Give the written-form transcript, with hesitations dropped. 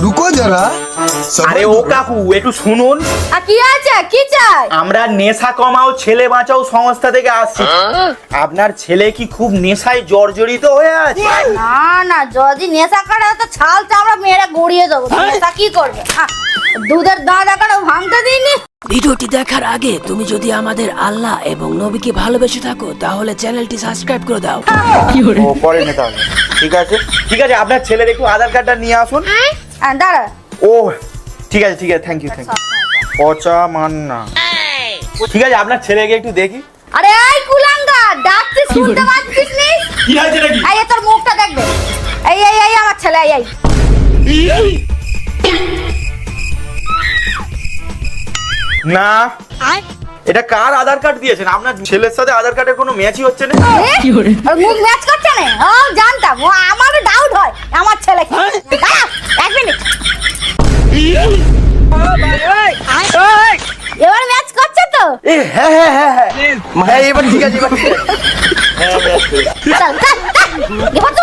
रुको जरा আরে ও কাকু একটু শুনুন, কি আছে, কি চাই? আমরা নেশা কমাও ছেলে বাঁচাও সংস্থা থেকে আসছি। আপনার ছেলে কি খুব নেশায় জর্জরিত হয়ে আছে? না না, যদি নেশা করে তো ছাল চামড়া মেয়েরা গড়িয়ে দেবো। নেশা কি করবে? দুধের দাঁত এখনো ভাঙতে দিইনি। ভিডিওটি দেখার আগে তুমি যদি আমাদের আল্লাহ এবং নবীকে ভালোবেসে থাকো তাহলে চ্যানেলটি সাবস্ক্রাইব করে দাও। ও পরে নেতা হবে। ঠিক আছে ঠিক আছে, আপনার ছেলের একটু আধার কার্ডটা নিয়ে আসুন। দাঁড়া, ও ঠিক আছে ঠিক আছে, থ্যাংক ইউ পচা মান্না। ঠিক আছে, আপনার ছেলেকে একটু দেখি। আরে এই কুলাঙ্গা, ডাকছিস শুনতে পাচ্ছিস নি? কি হয়েছে নাকি? এই তোর মুখটা দেখবে। এই এই এই আমার ছেলে, এই এই না, এটা কার আধার কার্ড দিয়েছেন? আপনার ছেলের সাথে আধার কার্ডের কোনো ম্যাচই হচ্ছে না। ওর মুখ ম্যাচ করছে না? জানতাম, আমার ডাউট হয় আমার ছেলে। দাঁড়া, এক মিনিট। এবার ম্যাচ করছে তো? এ হ্যাঁ হ্যাঁ হ্যাঁ হ্যাঁ হ্যাঁ, এবার ঠিক আছে, এবার ঠিক আছে। হ্যাঁ, চল চল চল, এবার তো